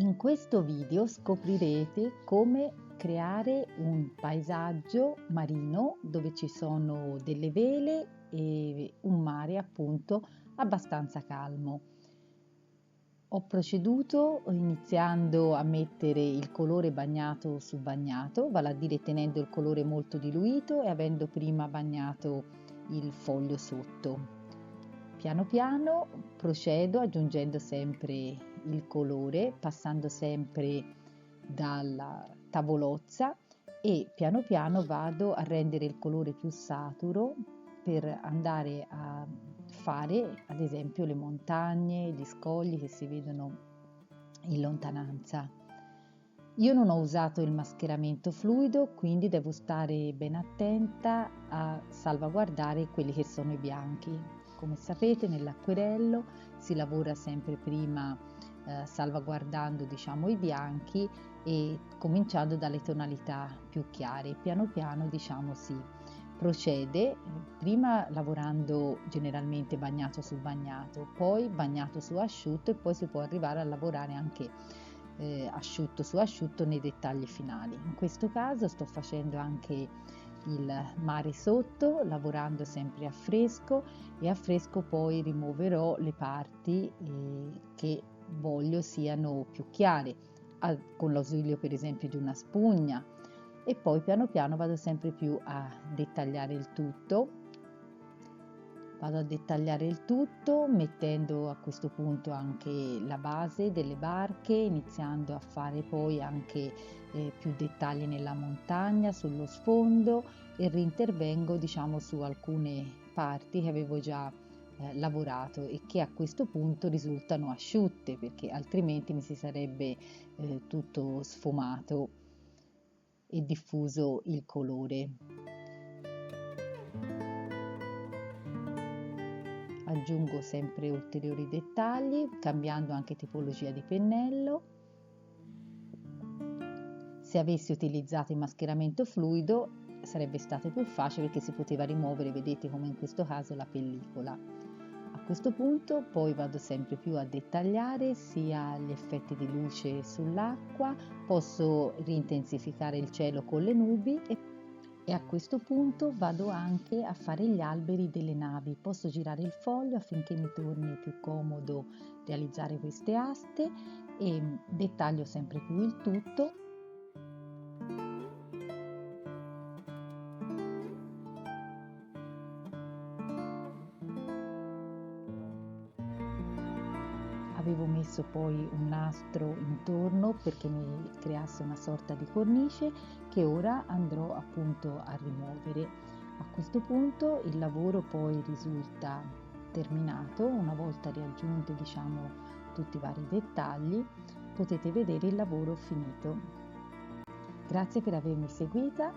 In questo video scoprirete come creare un paesaggio marino dove ci sono delle vele e un mare appunto abbastanza calmo. Ho proceduto iniziando a mettere il colore bagnato su bagnato, vale a dire tenendo il colore molto diluito e avendo prima bagnato il foglio sotto. Piano piano procedo aggiungendo sempre il colore, passando sempre dalla tavolozza e piano piano vado a rendere il colore più saturo per andare a fare ad esempio le montagne, gli scogli che si vedono in lontananza. Io non ho usato il mascheramento fluido, quindi devo stare ben attenta a salvaguardare quelli che sono i bianchi. Come sapete, nell'acquerello si lavora sempre prima salvaguardando i bianchi e cominciando dalle tonalità più chiare. Piano piano si procede, prima lavorando generalmente bagnato su bagnato, poi bagnato su asciutto e poi si può arrivare a lavorare anche asciutto su asciutto nei dettagli finali. In questo caso sto facendo anche il mare sotto, lavorando sempre a fresco, e a fresco poi rimuoverò le parti che voglio siano più chiare, con l'ausilio per esempio di una spugna, e poi piano piano vado sempre più a dettagliare il tutto. Vado a dettagliare il tutto mettendo a questo punto anche la base delle barche, iniziando a fare poi anche più dettagli nella montagna, sullo sfondo, e rintervengo su alcune parti che avevo già lavorato e che a questo punto risultano asciutte, perché altrimenti mi si sarebbe tutto sfumato e diffuso il colore. Aggiungo sempre ulteriori dettagli, cambiando anche tipologia di pennello. Se avessi utilizzato il mascheramento fluido sarebbe stato più facile perché si poteva rimuovere, vedete come in questo caso, la pellicola. A questo punto poi vado sempre più a dettagliare sia gli effetti di luce sull'acqua, posso rintensificare il cielo con le nubi e a questo punto vado anche a fare gli alberi delle navi. Posso girare il foglio affinché mi torni più comodo realizzare queste aste e dettaglio sempre più il tutto. Avevo messo poi un nastro intorno perché mi creasse una sorta di cornice che ora andrò appunto a rimuovere. A questo punto il lavoro poi risulta terminato. Una volta riaggiunti tutti i vari dettagli, potete vedere il lavoro finito. Grazie per avermi seguita.